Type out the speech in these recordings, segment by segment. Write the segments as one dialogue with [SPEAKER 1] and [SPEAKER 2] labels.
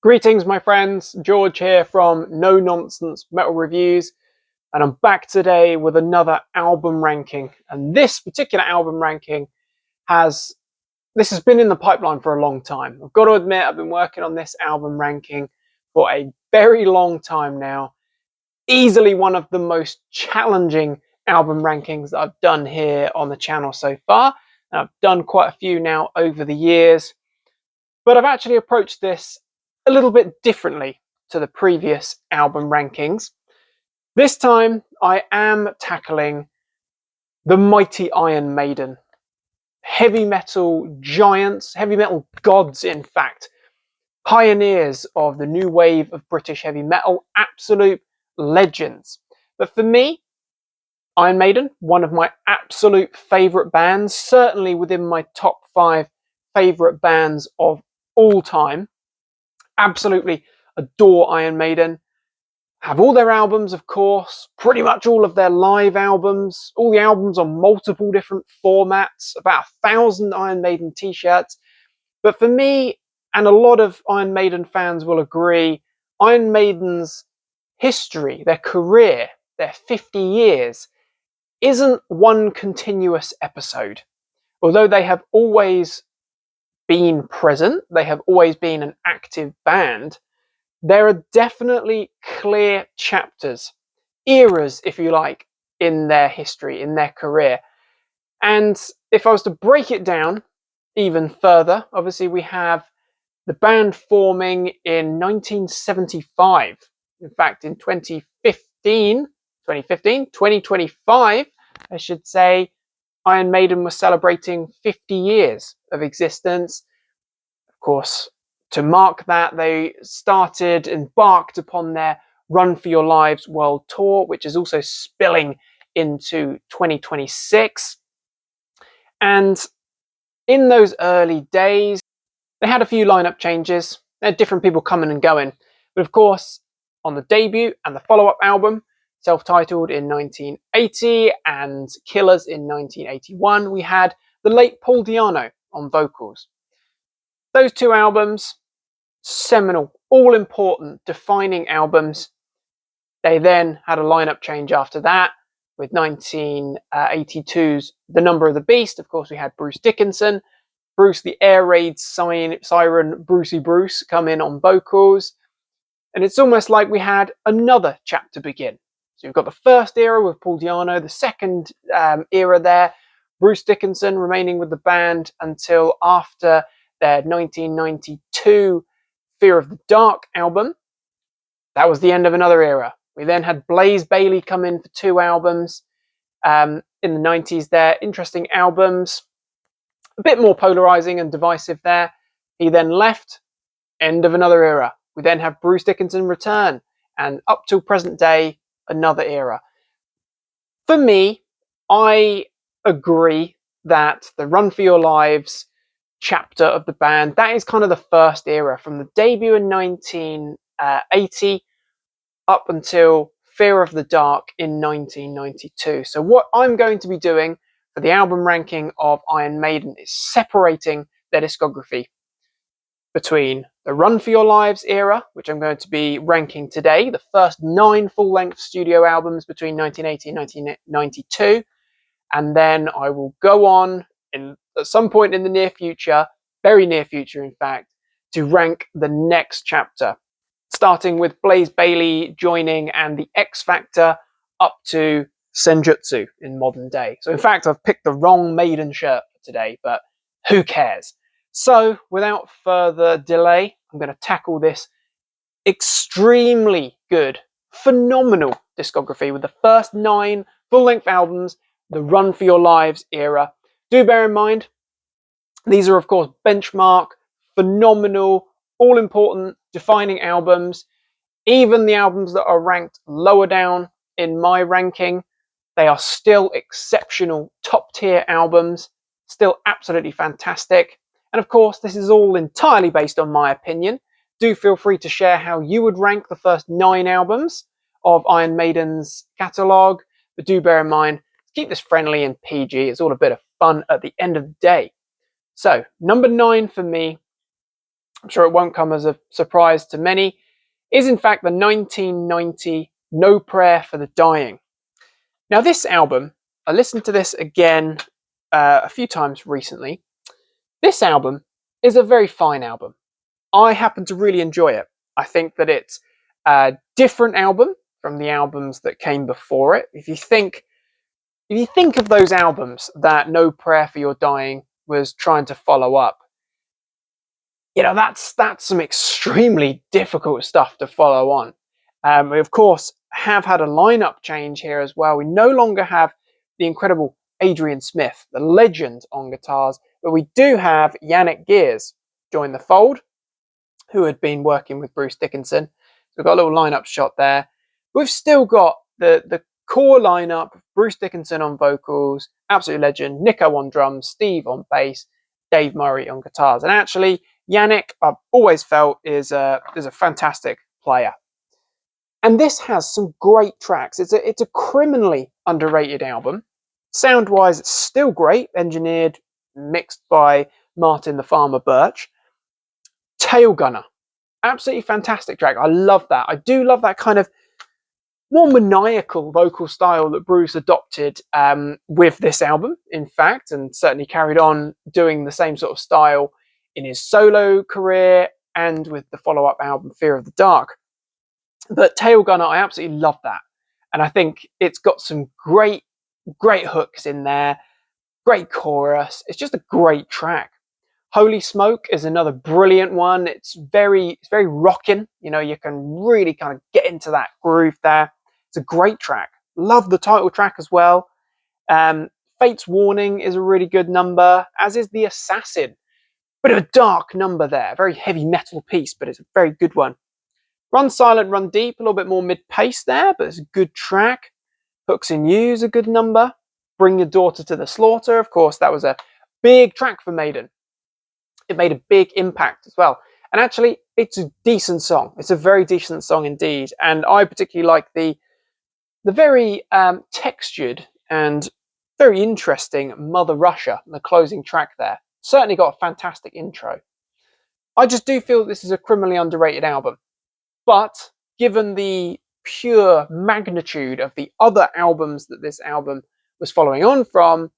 [SPEAKER 1] Greetings, my friends. George here from No Nonsense Metal Reviews, and I'm back today with another album ranking. And this particular album ranking has been in the pipeline for a long time. I've got to admit, I've been working on this album ranking for a very long time now. Easily one of the most challenging album rankings that I've done here on the channel so far. And I've done quite a few now over the years, but I've actually approached this a little bit differently to the previous album rankings. This time I am tackling the mighty Iron Maiden. Heavy metal giants, heavy metal gods in fact, pioneers of the new wave of British heavy metal, absolute legends. But for me, Iron Maiden, one of my absolute favourite bands, certainly within my top 5 favourite bands of all time. Absolutely adore Iron Maiden. Have all their albums, of course, pretty much all of their live albums, all the albums on multiple different formats, about 1,000 Iron Maiden t-shirts. But for me, and a lot of Iron Maiden fans will agree, Iron Maiden's history, their career, their 50 years, isn't one continuous episode. Although they have always been present, they have always been an active band, there are definitely clear chapters, eras, if you like, in their history, in their career. And if I was to break it down even further, obviously we have the band forming in 1975. In fact, in 2025, I should say, Iron Maiden was celebrating 50 years of existence. Of course, to mark that, they embarked upon their Run for Your Lives World Tour, which is also spilling into 2026. And in those early days, they had a few lineup changes. They had different people coming and going. But of course, on the debut and the follow-up album, self-titled in 1980 and Killers in 1981, we had the late Paul Di'Anno on vocals. Those two albums, seminal, all-important, defining albums. They then had a lineup change after that with 1982's The Number of the Beast. Of course, we had Bruce Dickinson, Bruce the Air Raid siren, Brucey Bruce, come in on vocals. And it's almost like we had another chapter begin. So you've got the first era with Paul Di'Anno, the second era there, Bruce Dickinson remaining with the band until after their 1992 Fear of the Dark album. That was the end of another era. We then had Blaze Bayley come in for 2 albums in the 90s there. Interesting albums. A bit more polarizing and divisive there. He then left. End of another era. We then have Bruce Dickinson return. And up till present day, another era. For me, I agree that the Run for Your Lives chapter of the band, that is kind of the first era, from the debut in 1980 up until Fear of the Dark in 1992. So what I'm going to be doing for the album ranking of Iron Maiden is separating their discography between the Run for Your Lives era, which I'm going to be ranking today, the first 9 full-length studio albums between 1980 and 1992, and then I will go on at some point in the near future, very near future in fact, to rank the next chapter, starting with Blaze Bayley joining and the X Factor up to Senjutsu in modern day. So in fact, I've picked the wrong Maiden shirt for today, but who cares? So without further delay, I'm going to tackle this extremely good, phenomenal discography with the first 9 full-length albums, the Run for Your Lives era. Do bear in mind, these are of course benchmark, phenomenal, all-important, defining albums. Even the albums that are ranked lower down in my ranking, they are still exceptional, top-tier albums, still absolutely fantastic. And of course, this is all entirely based on my opinion. Do feel free to share how you would rank the first 9 albums of Iron Maiden's catalogue. But do bear in mind, keep this friendly and PG. It's all a bit of fun at the end of the day. So, number 9 for me, I'm sure it won't come as a surprise to many, is in fact the 1990 No Prayer for the Dying. Now this album, I listened to this again a few times recently. This album is a very fine album. I happen to really enjoy it. I think that it's a different album from the albums that came before it. If you think of those albums that No Prayer for Your Dying was trying to follow up, you know, that's some extremely difficult stuff to follow on. We of course have had a lineup change here as well. We no longer have the incredible Adrian Smith, the legend on guitars, but we do have Yannick Gears join the fold, who had been working with Bruce Dickinson. So we've got a little lineup shot there. We've still got the core lineup: Bruce Dickinson on vocals, absolute legend, Nico on drums, Steve on bass, Dave Murray on guitars. And actually, Yannick, I've always felt, is a fantastic player. And this has some great tracks. It's a criminally underrated album. Sound-wise, it's still great, engineered, mixed by Martin the Farmer Birch. Tail Gunner, absolutely fantastic track. I love that. I do love that kind of more maniacal vocal style that Bruce adopted with this album, in fact, and certainly carried on doing the same sort of style in his solo career and with the follow-up album Fear of the Dark. But Tail Gunner, I absolutely love that. And I think it's got some great hooks in there, great chorus. It's just a great track. Holy Smoke is another brilliant one. It's very rocking. You know, you can really kind of get into that groove there. It's a great track. Love the title track as well. Fate's Warning is a really good number, as is The Assassin. Bit of a dark number there. Very heavy metal piece, but it's a very good one. Run Silent, Run Deep, a little bit more mid-pace there, but it's a good track. Hooks in You is a good number. Bring Your Daughter to the Slaughter. Of course, that was a big track for Maiden. It made a big impact as well. And actually, it's a decent song. It's a very decent song indeed. And I particularly like the very textured and very interesting Mother Russia, the closing track there. Certainly got a fantastic intro. I just do feel this is a criminally underrated album. But given the pure magnitude of the other albums that this album was following on from,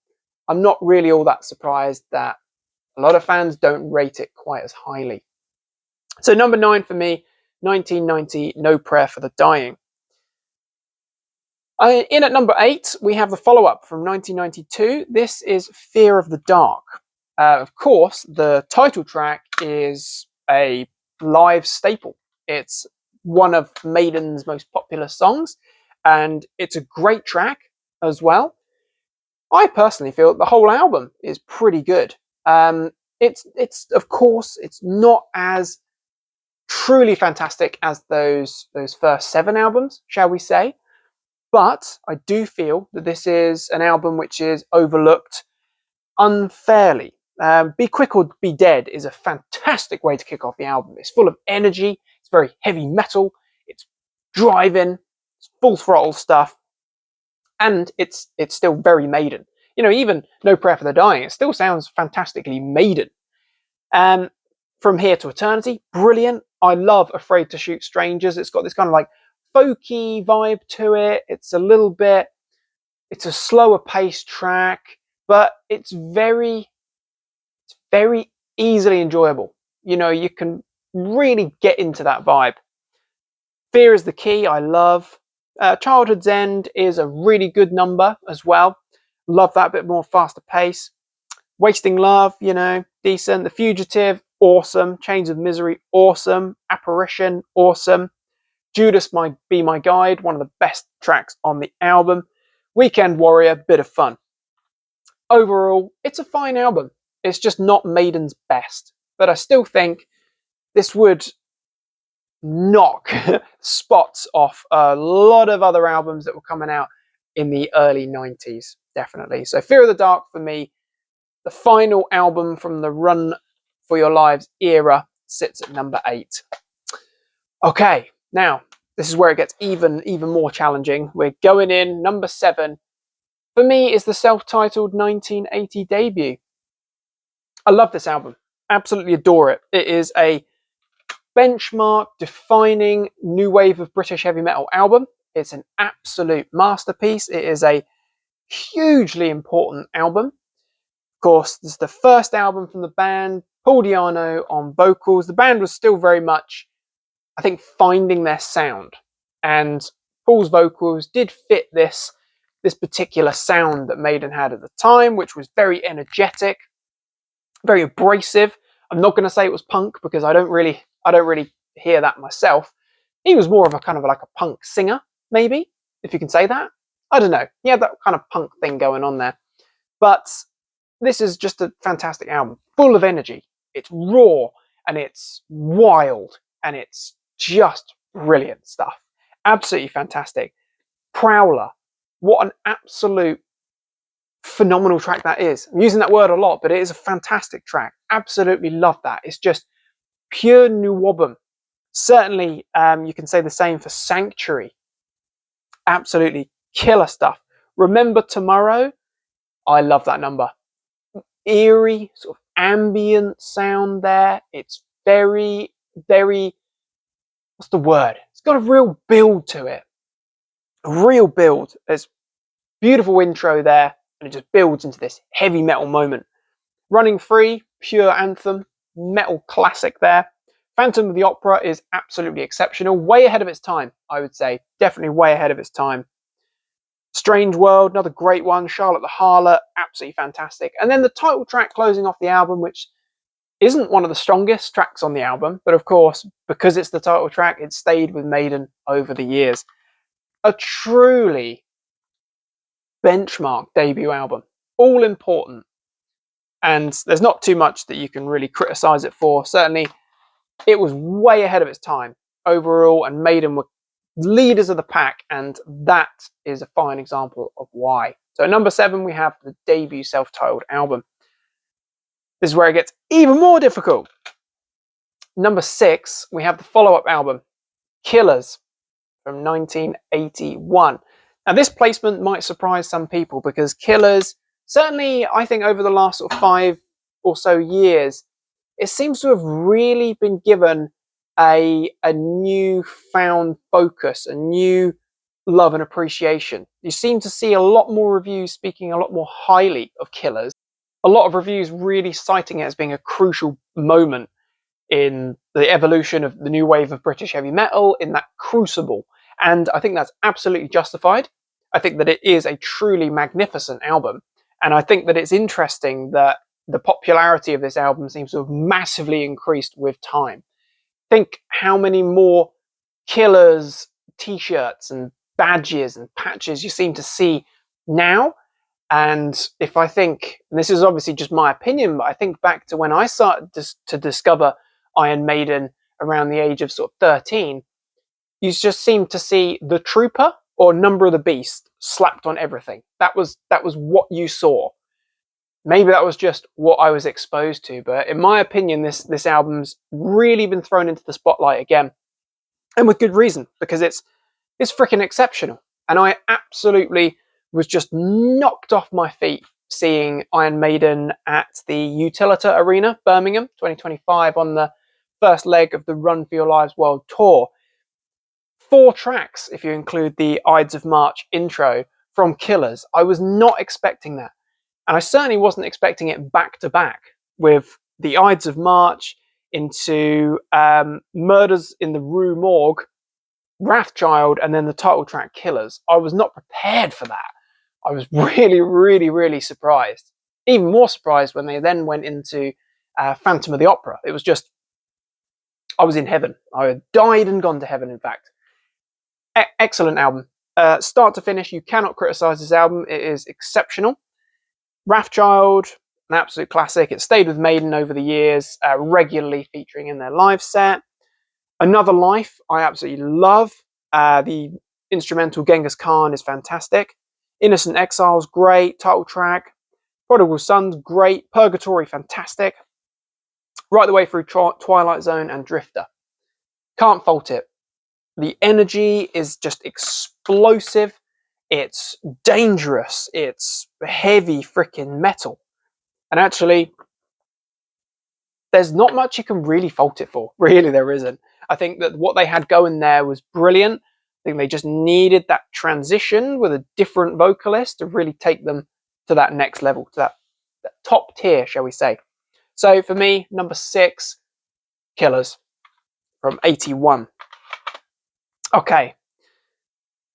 [SPEAKER 1] I'm not really all that surprised that a lot of fans don't rate it quite as highly. So number 9 for me, 1990, No Prayer for the Dying. In at number 8, we have the follow-up from 1992. This is Fear of the Dark. Of course, the title track is a live staple. It's one of Maiden's most popular songs, and it's a great track as well. I personally feel that the whole album is pretty good. It's of course, it's not as truly fantastic as those first 7 albums, shall we say, but I do feel that this is an album which is overlooked unfairly. Be Quick or Be Dead is a fantastic way to kick off the album. It's full of energy, it's very heavy metal, it's driving, it's full throttle stuff, and it's still very Maiden. You know, even No Prayer for the Dying, it still sounds fantastically Maiden. From Here to Eternity, brilliant. I love Afraid to Shoot Strangers. It's got this kind of like folky vibe to it. It's a slower paced track, but it's very easily enjoyable. You know, you can really get into that vibe. Fear is the Key, I love. Childhood's End is a really good number as well. Love that bit more faster pace. Wasting Love, you know, decent. The Fugitive, awesome. Chains of Misery, awesome. Apparition, awesome. Judas Might Be My Guide, one of the best tracks on the album. Weekend Warrior, bit of fun. Overall, it's a fine album. It's just not Maiden's best, but I still think this would knock spots off a lot of other albums that were coming out in the early 90s, definitely. So Fear of the Dark for me, the final album from the Run for Your Lives era, sits at number 8. Okay, now this is where it gets even more challenging. We're going in. Number 7 for me is the self-titled 1980 debut. I love this album. Absolutely adore it. It is a benchmark, defining new wave of British heavy metal album. It's an absolute masterpiece. It is a hugely important album. Of course, this is the first album from the band, Paul Di'Anno on vocals. The band was still very much, I think, finding their sound, and Paul's vocals did fit this particular sound that Maiden had at the time, which was very energetic, very abrasive. I'm not going to say it was punk because I don't really hear that myself. He was more of a kind of like a punk singer, maybe, if you can say that. I don't know. He had that kind of punk thing going on there. But this is just a fantastic album, full of energy. It's raw and it's wild and it's just brilliant stuff. Absolutely fantastic. Prowler. What an absolute phenomenal track that is. I'm using that word a lot, but it is a fantastic track. Absolutely love that. It's just pure NWOBHM. Certainly, you can say the same for Sanctuary. Absolutely killer stuff. Remember Tomorrow? I love that number. Eerie, sort of ambient sound there. It's very, very, what's the word? It's got a real build to it. A real build. There's beautiful intro there, and it just builds into this heavy metal moment. Running Free, pure anthem, metal classic there. Phantom of the Opera is absolutely exceptional, way ahead of its time, I would say. Definitely way ahead of its time. Strange World, another great one. Charlotte the Harlot, absolutely fantastic. And then the title track closing off the album, which isn't one of the strongest tracks on the album, but of course, because it's the title track, it stayed with Maiden over the years. A truly benchmark debut album, all important. And there's not too much that you can really criticize it for. Certainly, it was way ahead of its time overall, and Maiden were leaders of the pack, and that is a fine example of why. So at number 7, we have the debut self-titled album. This is where it gets even more difficult. Number 6, we have the follow-up album, Killers, from 1981. Now, this placement might surprise some people because Killers, certainly I think over the last sort of 5 or so years, it seems to have really been given a newfound focus, a new love and appreciation. You seem to see a lot more reviews speaking a lot more highly of Killers. A lot of reviews really citing it as being a crucial moment in the evolution of the new wave of British heavy metal, in that crucible. And I think that's absolutely justified. I think that it is a truly magnificent album. And I think that it's interesting that the popularity of this album seems to have massively increased with time. Think how many more Killers t-shirts and badges and patches you seem to see now. And if I think, and this is obviously just my opinion, but I think back to when I started to discover Iron Maiden around the age of sort of 13, you just seem to see the Trooper or Number of the Beast slapped on everything. That was what you saw. Maybe that was just what I was exposed to, but in my opinion, this album's really been thrown into the spotlight again, and with good reason, because it's freaking exceptional. And I absolutely was just knocked off my feet seeing Iron Maiden at the Utilita Arena, Birmingham, 2025, on the first leg of the Run for Your Lives World Tour. 4 tracks, if you include the Ides of March intro from Killers. I was not expecting that. And I certainly wasn't expecting it back to back with the Ides of March into Murders in the Rue Morgue, Wrathchild, and then the title track Killers. I was not prepared for that. I was really, really, really surprised. Even more surprised when they then went into Phantom of the Opera. It was just, I was in heaven. I had died and gone to heaven, in fact. Excellent album. Start to finish, you cannot criticize this album. It is exceptional. Wrathchild, an absolute classic. It stayed with Maiden over the years, regularly featuring in their live set. Another Life, I absolutely love. The instrumental Genghis Khan is fantastic. Innocent Exile's great. Title track. Prodigal Son's great. Purgatory, fantastic. Right the way through Twilight Zone and Drifter. Can't fault it. The energy is just explosive. It's dangerous. It's heavy freaking metal. And actually, there's not much you can really fault it for. Really, there isn't. I think that what they had going there was brilliant. I think they just needed that transition with a different vocalist to really take them to that next level, to that top tier, shall we say. So for me, number 6, Killers from 81. Okay,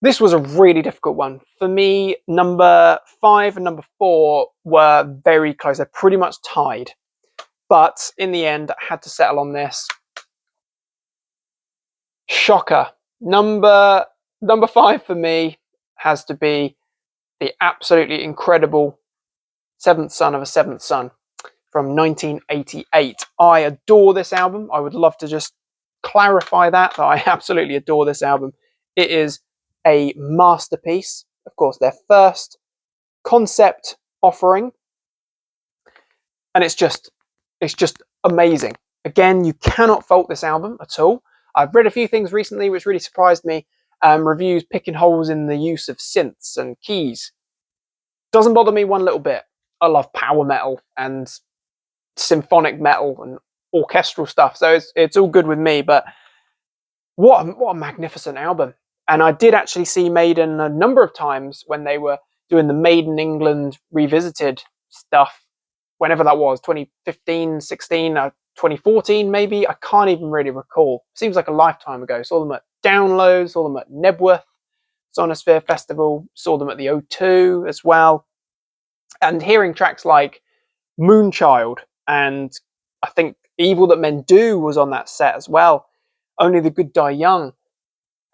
[SPEAKER 1] this was a really difficult one. For me, number 5 and number 4 were very close. They're pretty much tied. But in the end, I had to settle on this. Shocker. Number 5 for me has to be the absolutely incredible Seventh Son of a Seventh Son from 1988. I adore this album. I would love to just clarify that I absolutely adore this album. It is a masterpiece. Of course, their first concept offering, and it's just amazing. Again, you cannot fault this album at all. I've read a few things recently which really surprised me. Reviews picking holes in the use of synths and keys. Doesn't bother me one little bit. I love power metal and symphonic metal and orchestral stuff, so it's all good with me. But what a magnificent album. And I did actually see Maiden a number of times when they were doing the Maiden England Revisited stuff, whenever that was, 2015, 16, 2014 maybe. I can't even really recall. Seems like a lifetime ago. Saw them at Download, saw them at Nebworth Sonosphere Festival, saw them at the O2 as well. And hearing tracks like Moonchild, and I think Evil That Men Do was on that set as well, Only the Good Die Young,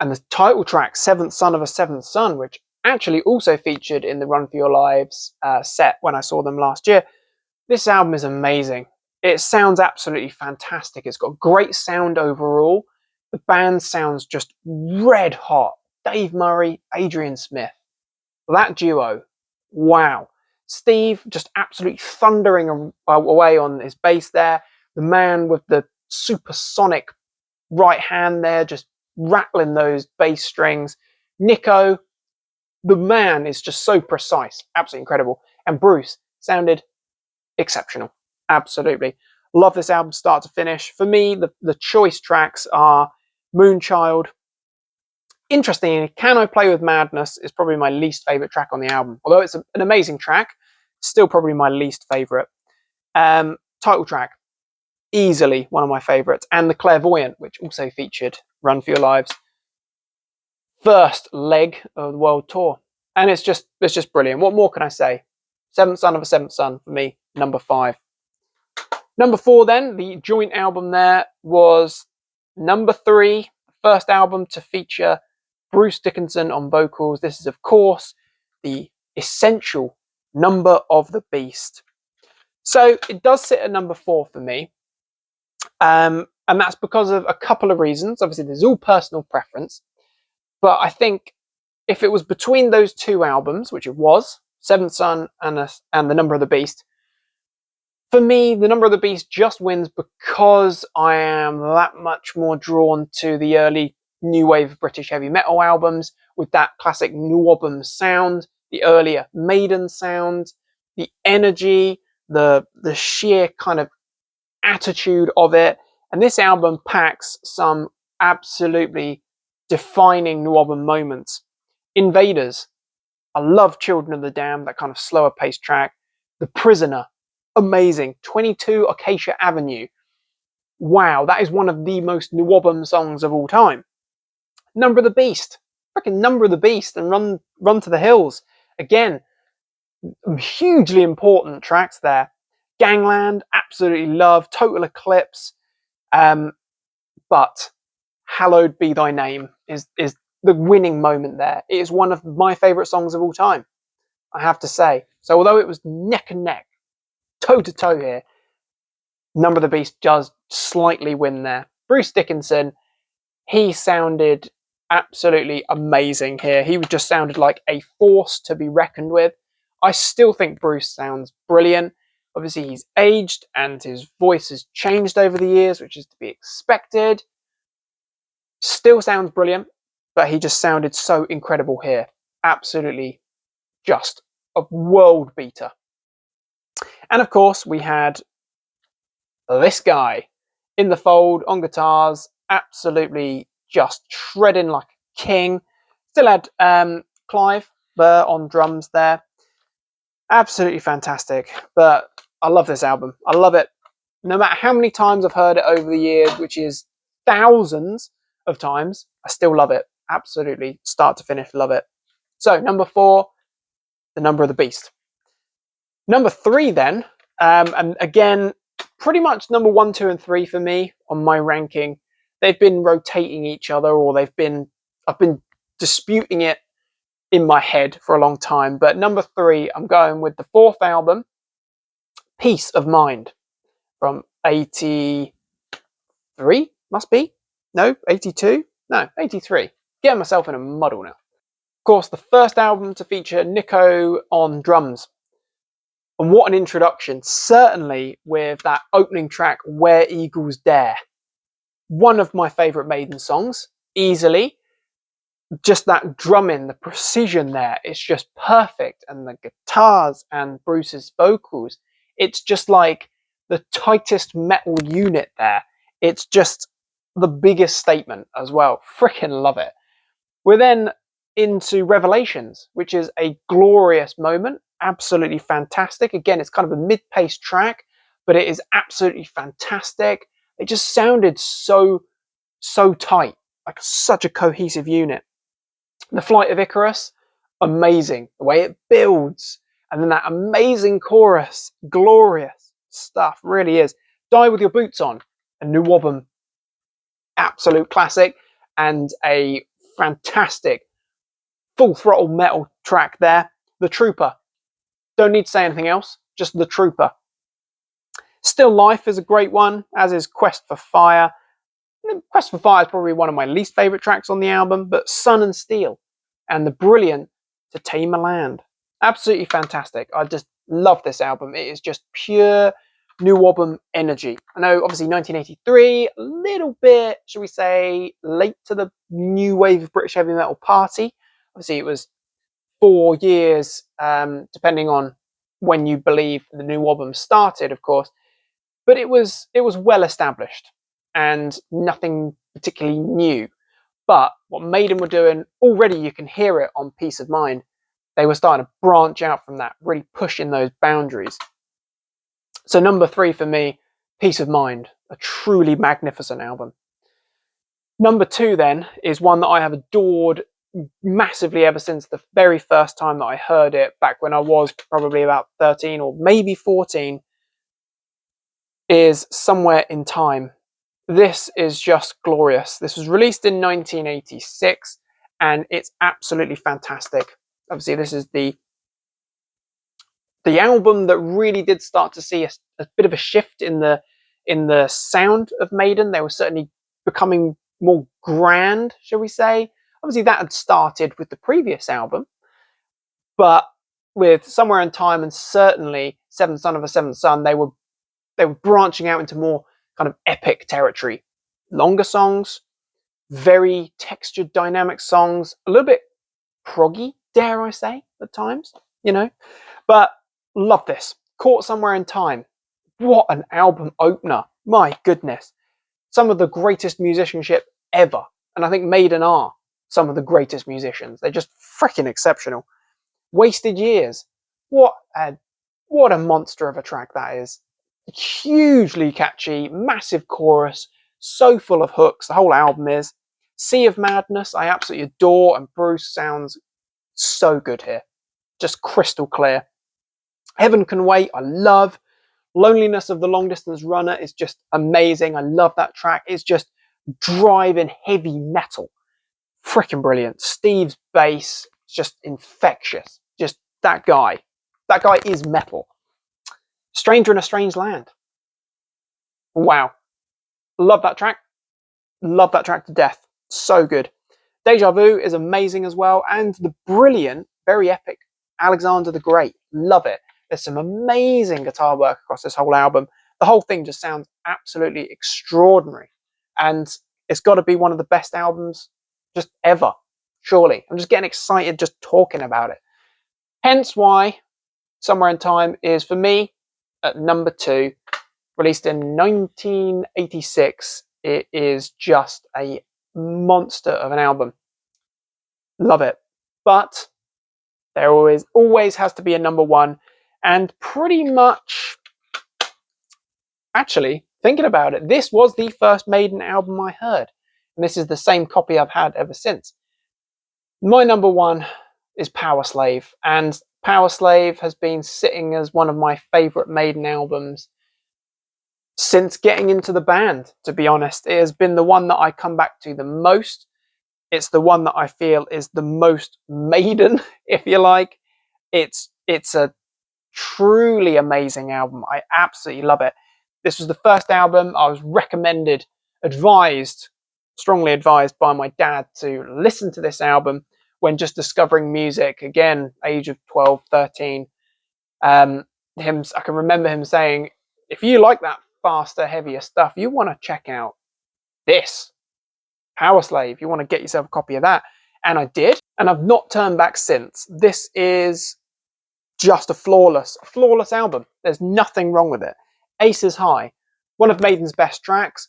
[SPEAKER 1] and the title track Seventh Son of a Seventh Son, which actually also featured in the Run For Your Lives set when I saw them last year. This album is amazing. It sounds absolutely fantastic. It's got great sound overall. The band sounds just red hot. Dave Murray, Adrian Smith. That duo, wow. Steve just absolutely thundering away on his bass there. The man with the supersonic right hand there, just rattling those bass strings. Nico, the man is just so precise. Absolutely incredible. And Bruce sounded exceptional. Absolutely. Love this album start to finish. For me, the choice tracks are Moonchild. Interestingly, Can I Play With Madness is probably my least favourite track on the album. Although it's an amazing track, still probably my least favourite. Title track, easily one of my favourites. And The Clairvoyant, which also featured Run For Your Lives' first leg of the world tour. And it's just brilliant. What more can I say? Seventh Son of a Seventh Son for me, number 5. Number 4 then, the joint album there was number 3, first album to feature Bruce Dickinson on vocals. This is, of course, the essential Number of the Beast. So it does sit at number 4 for me. And that's because of a couple of reasons. Obviously, there's all personal preference. But I think if it was between those two albums, which it was, Seventh Son and The Number of the Beast, for me, The Number of the Beast just wins because I am that much more drawn to the early new wave of British heavy metal albums with that classic NWOBHM sound, the earlier Maiden sound, the energy, the sheer kind of attitude of it. And this album packs some absolutely defining NWOBHM moments. Invaders. I love Children of the Damned, that kind of slower paced track. The Prisoner. Amazing. 22 Acacia Avenue. Wow, that is one of the most NWOBHM songs of all time. Number of the Beast. Freaking Number of the Beast and Run to the Hills. Again, hugely important tracks there. Gangland, absolutely love. Total Eclipse. But Hallowed Be Thy Name is the winning moment there. It is one of my favourite songs of all time, I have to say. So although it was neck and neck, toe to toe here, Number of the Beast does slightly win there. Bruce Dickinson, he sounded absolutely amazing here. He just sounded like a force to be reckoned with. I still think Bruce sounds brilliant. Obviously, he's aged and his voice has changed over the years, which is to be expected. Still sounds brilliant, but he just sounded so incredible here. Absolutely just a world beater. And of course, we had this guy in the fold on guitars, absolutely just shredding like a king. Still had Clive Burr on drums there. Absolutely fantastic. But I love this album. I love it. No matter how many times I've heard it over the years, which is thousands of times, I still love it. Absolutely, start to finish, love it. So, number 4, The Number of the Beast. Number 3 then, and again, pretty much number 1, 2, and 3 for me on my ranking. They've been rotating each other, or I've been disputing it in my head for a long time. But number 3, I'm going with the 4th album, Peace of Mind, from 83, must be? No, 82? No, 83. Getting myself in a muddle now. Of course, the first album to feature Nico on drums. And what an introduction, certainly with that opening track, Where Eagles Dare. One of my favourite Maiden songs, easily. Just that drumming, the precision there, it's just perfect. And the guitars and Bruce's vocals, it's just like the tightest metal unit there. It's just the biggest statement as well. Freaking love it. We're then into Revelations, which is a glorious moment. Absolutely fantastic. Again, it's kind of a mid-paced track, but it is absolutely fantastic. It just sounded so tight, like such a cohesive unit. The Flight of Icarus, amazing. The way it builds, and then that amazing chorus, glorious stuff, really is. Die With Your Boots On, a NWOBHM absolute classic, and a fantastic full throttle metal track there. The Trooper, don't need to say anything else, just The Trooper. Still Life is a great one, as is Quest for Fire. Quest for Fire is probably one of my least favourite tracks on the album, but Sun and Steel and the brilliant To Tame a Land. Absolutely fantastic. I just love this album. It is just pure NWOBHM energy. I know, obviously, 1983, a little bit, should we say, late to the new wave of British heavy metal party. Obviously, it was 4 years, depending on when you believe the NWOBHM started, of course. But it was well established and nothing particularly new. But what Maiden were doing, already you can hear it on Peace of Mind. They were starting to branch out from that, really pushing those boundaries. So number 3 for me, Peace of Mind, a truly magnificent album. Number 2 then is one that I have adored massively ever since the very first time that I heard it, back when I was probably about 13 or maybe 14, is Somewhere in Time. This is just glorious. This was released in 1986 and it's absolutely fantastic. Obviously, this is the album that really did start to see a bit of a shift in the sound of Maiden. They were certainly becoming more grand, shall we say. Obviously, that had started with the previous album, but with Somewhere in Time and certainly Seventh Son of a Seventh Son, they were branching out into more kind of epic territory. Longer songs, very textured, dynamic songs, a little bit proggy, dare I say, at times, But love this. Caught Somewhere in Time. What an album opener. My goodness. Some of the greatest musicianship ever. And I think Maiden are some of the greatest musicians. They're just freaking exceptional. Wasted Years. What a monster of a track that is. Hugely catchy, massive chorus, so full of hooks. The whole album is. Sea of Madness, I absolutely adore, and Bruce sounds so good here. Just crystal clear. Heaven Can Wait, I love. Loneliness of the Long Distance Runner is just amazing. I love that track. It's just driving heavy metal. Freaking brilliant. Steve's bass, just infectious. Just that guy. That guy is metal. Stranger in a Strange Land. Wow. Love that track. Love that track to death. So good. Deja Vu is amazing as well. And the brilliant, very epic Alexander the Great. Love it. There's some amazing guitar work across this whole album. The whole thing just sounds absolutely extraordinary. And it's got to be one of the best albums just ever. Surely. I'm just getting excited just talking about it. Hence why Somewhere in Time is, for me, at number 2, released in 1986. It is just a monster of an album. Love it. But there always has to be a number one, and pretty much, actually, thinking about it, this was the first Maiden album I heard, and this is the same copy I've had ever since. My number one is Power Slave, and Power Slave has been sitting as one of my favourite Maiden albums since getting into the band, to be honest. It has been the one that I come back to the most. It's the one that I feel is the most Maiden, if you like. It's a truly amazing album. I absolutely love it. This was the first album I was strongly advised by my dad to listen to this album when just discovering music, again, age of 12, 13. I can remember him saying, if you like that faster, heavier stuff, you want to check out this, Power Slave. You want to get yourself a copy of that. And I did, and I've not turned back since. This is just a flawless album. There's nothing wrong with it. Aces High, one of Maiden's best tracks,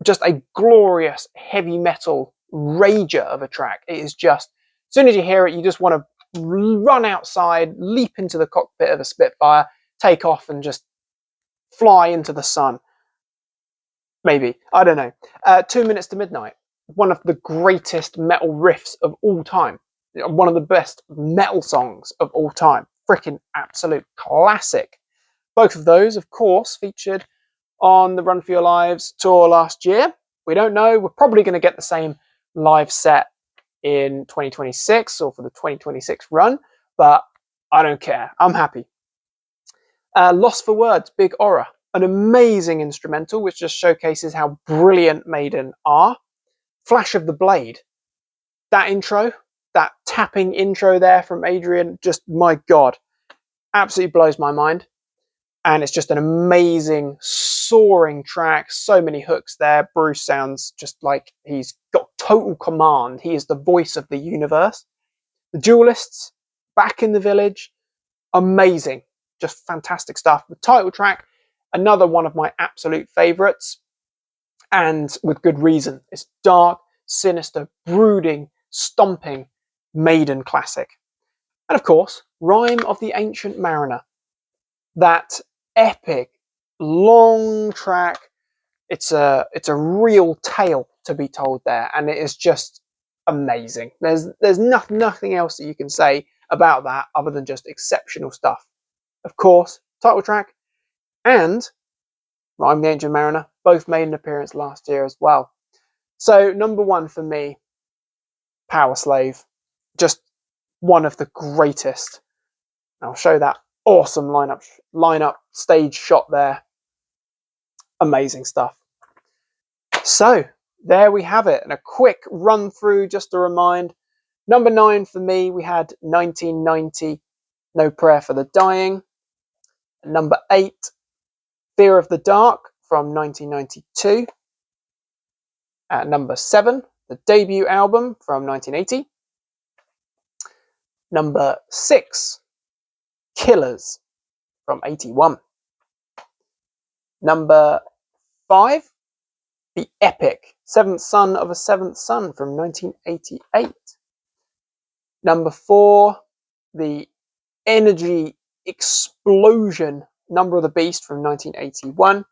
[SPEAKER 1] just a glorious heavy metal rager of a track. It is just, as soon as you hear it, you just want to run outside, leap into the cockpit of a Spitfire, take off and just fly into the sun. Maybe, I don't know. 2 Minutes to Midnight, one of the greatest metal riffs of all time. One of the best metal songs of all time. Freaking absolute classic. Both of those, of course, featured on the Run For Your Lives tour last year. We don't know. We're probably going to get the same live set in 2026 or for the 2026 run, but I don't care. I'm happy. Lost for Words, Big Aura, an amazing instrumental which just showcases how brilliant Maiden are. Flash of the Blade, that intro, that tapping intro there from Adrian, just, my God, absolutely blows my mind. And it's just an amazing, soaring track. So many hooks there. Bruce sounds just like he's got total command. He is the voice of the universe. The Duelists, Back in the Village, amazing. Just fantastic stuff. The title track, another one of my absolute favourites. And with good reason. It's dark, sinister, brooding, stomping Maiden classic. And of course, Rime of the Ancient Mariner. That epic, long track. It's a real tale to be told there, and it is just amazing. There's nothing else that you can say about that other than just exceptional stuff. Of course, title track and Rime of the Ancient Mariner both made an appearance last year as well. So number one for me, Power Slave, just one of the greatest. I'll show that awesome lineup stage shot there. Amazing stuff. So there we have it, and a quick run through just to remind. Number 9 for me, we had 1990, No Prayer for the Dying. Number 8, Fear of the Dark from 1992. At number 7, the debut album from 1980. Number 6, Killers from 81. Number 5, the epic Seventh Son of a Seventh Son from 1988. Number 4, the energy explosion Number of the Beast from 1981.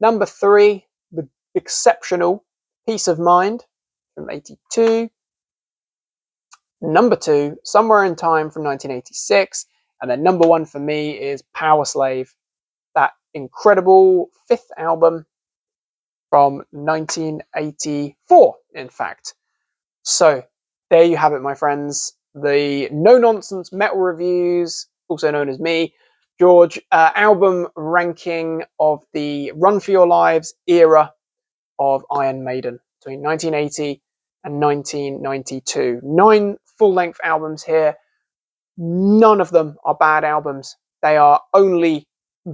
[SPEAKER 1] Number 3, the exceptional Peace of Mind from 82. Number 2, Somewhere in Time from 1986. And then number 1 for me is Power Slave, that incredible 5th album from 1984, in fact. So there you have it, my friends. The no-nonsense metal reviews, also known as me, George, album ranking of the Run For Your Lives era of Iron Maiden between 1980 and 1992. 9 full-length albums here. None of them are bad albums. They are only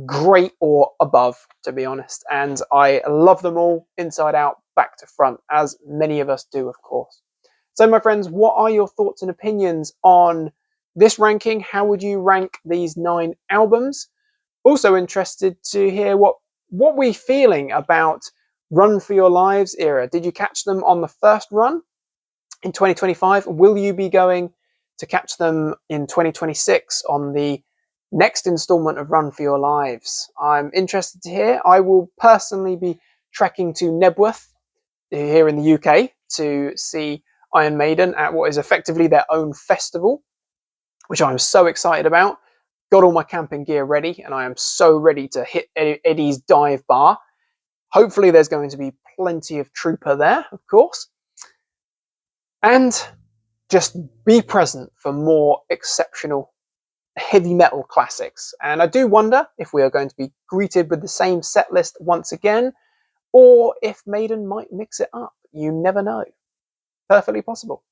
[SPEAKER 1] great or above, to be honest. And I love them all, inside out, back to front, as many of us do, of course. So, my friends, what are your thoughts and opinions on this ranking? How would you rank these 9 albums? Also interested to hear what what were you feeling about Run for Your Lives era? Did you catch them on the first run in 2025? Will you be going to catch them in 2026 on the next installment of Run for Your Lives? I'm interested to hear. I will personally be trekking to Nebworth here in the UK to see Iron Maiden at what is effectively their own festival, which I'm so excited about. Got all my camping gear ready, and I am so ready to hit Eddie's dive bar. Hopefully there's going to be plenty of Trooper there, of course. And just be present for more exceptional heavy metal classics. And I do wonder if we are going to be greeted with the same set list once again, or if Maiden might mix it up. You never know. Perfectly possible.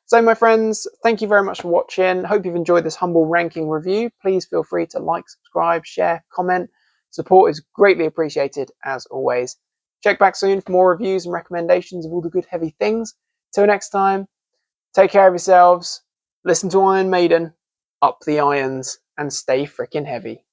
[SPEAKER 1] So my friends, thank you very much for watching. Hope you've enjoyed this humble ranking review. Please feel free to like, subscribe, share, comment. Support is greatly appreciated as always. Check back soon for more reviews and recommendations of all the good heavy things. Till next time, take care of yourselves, listen to Iron Maiden, up the irons, and stay frickin' heavy.